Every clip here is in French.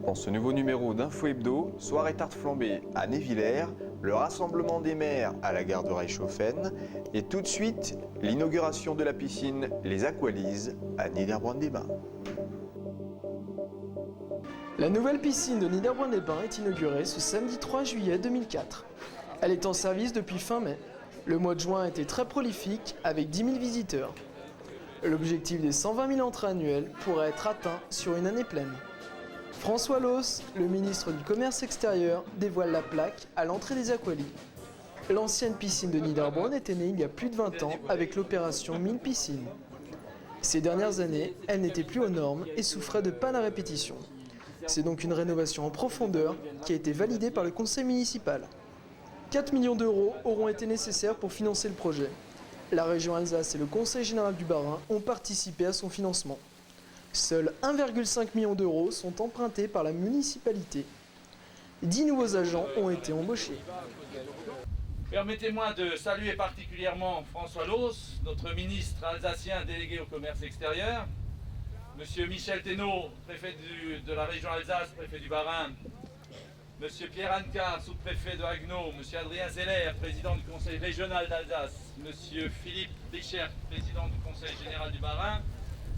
Dans ce nouveau numéro d'Info Hebdo, soirée tarte flambée à Névillers, le rassemblement des maires à la gare de Reichshofen et tout de suite l'inauguration de la piscine Les Aqualises à Niederbronn-les-Bains. La nouvelle piscine de Niederbronn-les-Bains est inaugurée ce samedi 3 juillet 2004. Elle est en service depuis fin mai. Le mois de juin a été très prolifique avec 10 000 visiteurs. L'objectif des 120 000 entrées annuelles pourrait être atteint sur une année pleine. François Loos, le ministre du Commerce extérieur, dévoile la plaque à l'entrée des Aqualises. L'ancienne piscine de Niederbronn était née il y a plus de 20 ans avec l'opération 1000 piscines. Ces dernières années, elle n'était plus aux normes et souffrait de pannes à répétition. C'est donc une rénovation en profondeur qui a été validée par le conseil municipal. 4 millions d'euros auront été nécessaires pour financer le projet. La région Alsace et le conseil général du Bas-Rhin ont participé à son financement. Seuls 1,5 million d'euros sont empruntés par la municipalité. 10 nouveaux agents ont été embauchés. Permettez-moi de saluer particulièrement François Loos, notre ministre alsacien délégué au commerce extérieur, Monsieur Michel Thénault, préfet de la région Alsace, préfet du Bas-Rhin, Monsieur Pierre Anka, sous-préfet de Haguenau, Monsieur Adrien Zeller, président du conseil régional d'Alsace, Monsieur Philippe Richert, président du conseil général du Bas-Rhin,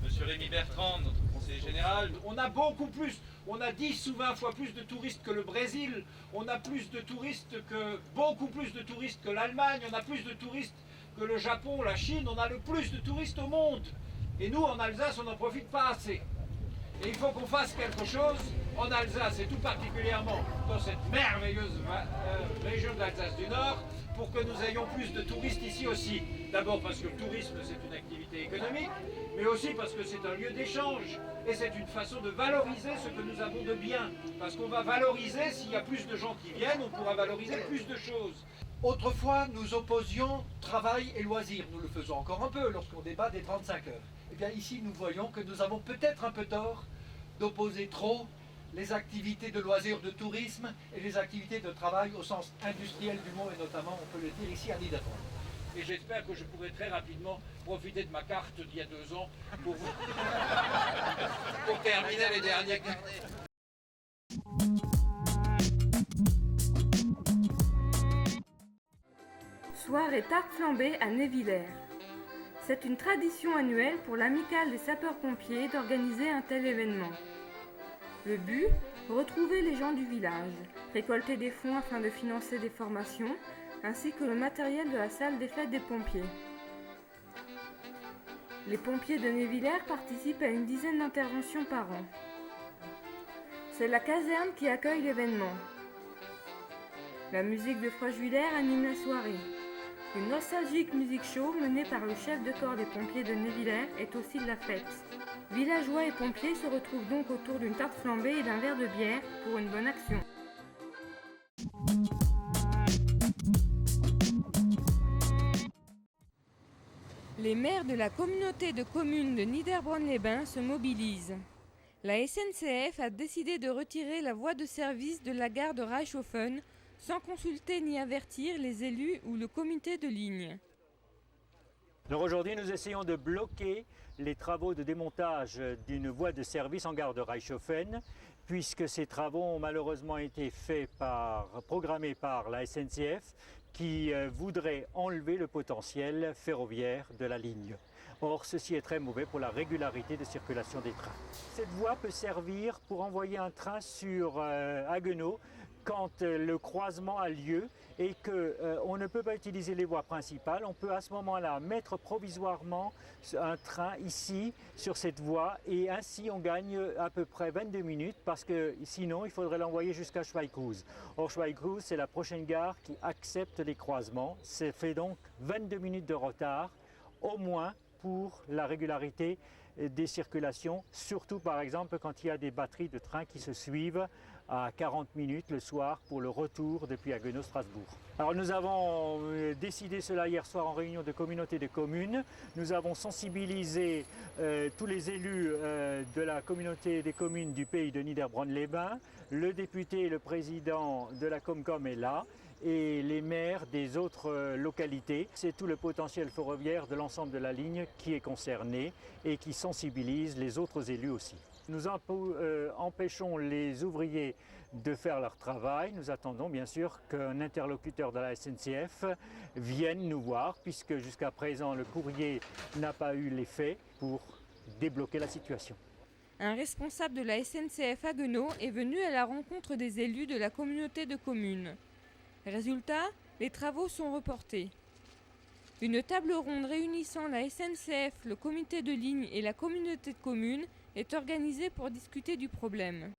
Monsieur Rémi Bertrand, notre conseiller général. On a on a 10 ou 20 fois plus de touristes que le Brésil, on a beaucoup plus de touristes que l'Allemagne, on a plus de touristes que le Japon, la Chine, on a le plus de touristes au monde. Et nous, en Alsace, on n'en profite pas assez. Et il faut qu'on fasse quelque chose en Alsace, et tout particulièrement dans cette merveilleuse région de l'Alsace du Nord, pour que nous ayons plus de touristes ici aussi. D'abord parce que le tourisme, c'est une activité économique, mais aussi parce que c'est un lieu d'échange. Et c'est une façon de valoriser ce que nous avons de bien. Parce qu'on va valoriser, s'il y a plus de gens qui viennent, on pourra valoriser plus de choses. Autrefois, nous opposions travail et loisirs. Nous le faisons encore un peu lorsqu'on débat des 35 heures. Eh bien ici, nous voyons que nous avons peut-être un peu tort d'opposer trop les activités de loisirs, de tourisme et les activités de travail au sens industriel du mot, et notamment, on peut le dire ici, à Niederbronn. Et j'espère que je pourrai très rapidement profiter de ma carte d'il y a 2 ans pour terminer les derniers carnets. Soirée tarte flambée à Névillers. C'est une tradition annuelle pour l'amicale des sapeurs-pompiers d'organiser un tel événement. Le but, retrouver les gens du village, récolter des fonds afin de financer des formations, ainsi que le matériel de la salle des fêtes des pompiers. Les pompiers de Névillers participent à une dizaine d'interventions par an. C'est la caserne qui accueille l'événement. La musique de Frojuillers anime la soirée. Une nostalgique musique show menée par le chef de corps des pompiers de Névillers est aussi de la fête. Villageois et pompiers se retrouvent donc autour d'une tarte flambée et d'un verre de bière pour une bonne action. Les maires de la communauté de communes de Niederbronn-les-Bains se mobilisent. La SNCF a décidé de retirer la voie de service de la gare de Reichshofen sans consulter ni avertir les élus ou le comité de ligne. Alors aujourd'hui, nous essayons de bloquer les travaux de démontage d'une voie de service en gare de Reichshofen, puisque ces travaux ont malheureusement été programmés par la SNCF, qui voudrait enlever le potentiel ferroviaire de la ligne. Or, ceci est très mauvais pour la régularité de circulation des trains. Cette voie peut servir pour envoyer un train sur Haguenau quand le croisement a lieu et qu'on ne peut pas utiliser les voies principales. On peut à ce moment-là mettre provisoirement un train ici sur cette voie et ainsi on gagne à peu près 22 minutes parce que sinon il faudrait l'envoyer jusqu'à Schweighouse. Or Schweighouse, c'est la prochaine gare qui accepte les croisements. Ça fait donc 22 minutes de retard au moins pour la régularité des circulations, surtout par exemple quand il y a des batteries de trains qui se suivent à 40 minutes le soir pour le retour depuis Haguenau-Strasbourg. Alors nous avons décidé cela hier soir en réunion de communauté de communes. Nous avons sensibilisé tous les élus de la communauté des communes du pays de Niederbronn-les-Bains. Le député et le président de la Comcom est là et les maires des autres localités. C'est tout le potentiel ferroviaire de l'ensemble de la ligne qui est concerné et qui sensibilise les autres élus aussi. Nous empêchons les ouvriers de faire leur travail. Nous attendons bien sûr qu'un interlocuteur de la SNCF vienne nous voir, puisque jusqu'à présent le courrier n'a pas eu l'effet pour débloquer la situation. Un responsable de la SNCF Haguenau est venu à la rencontre des élus de la communauté de communes. Résultat, les travaux sont reportés. Une table ronde réunissant la SNCF, le comité de ligne et la communauté de communes est organisée pour discuter du problème.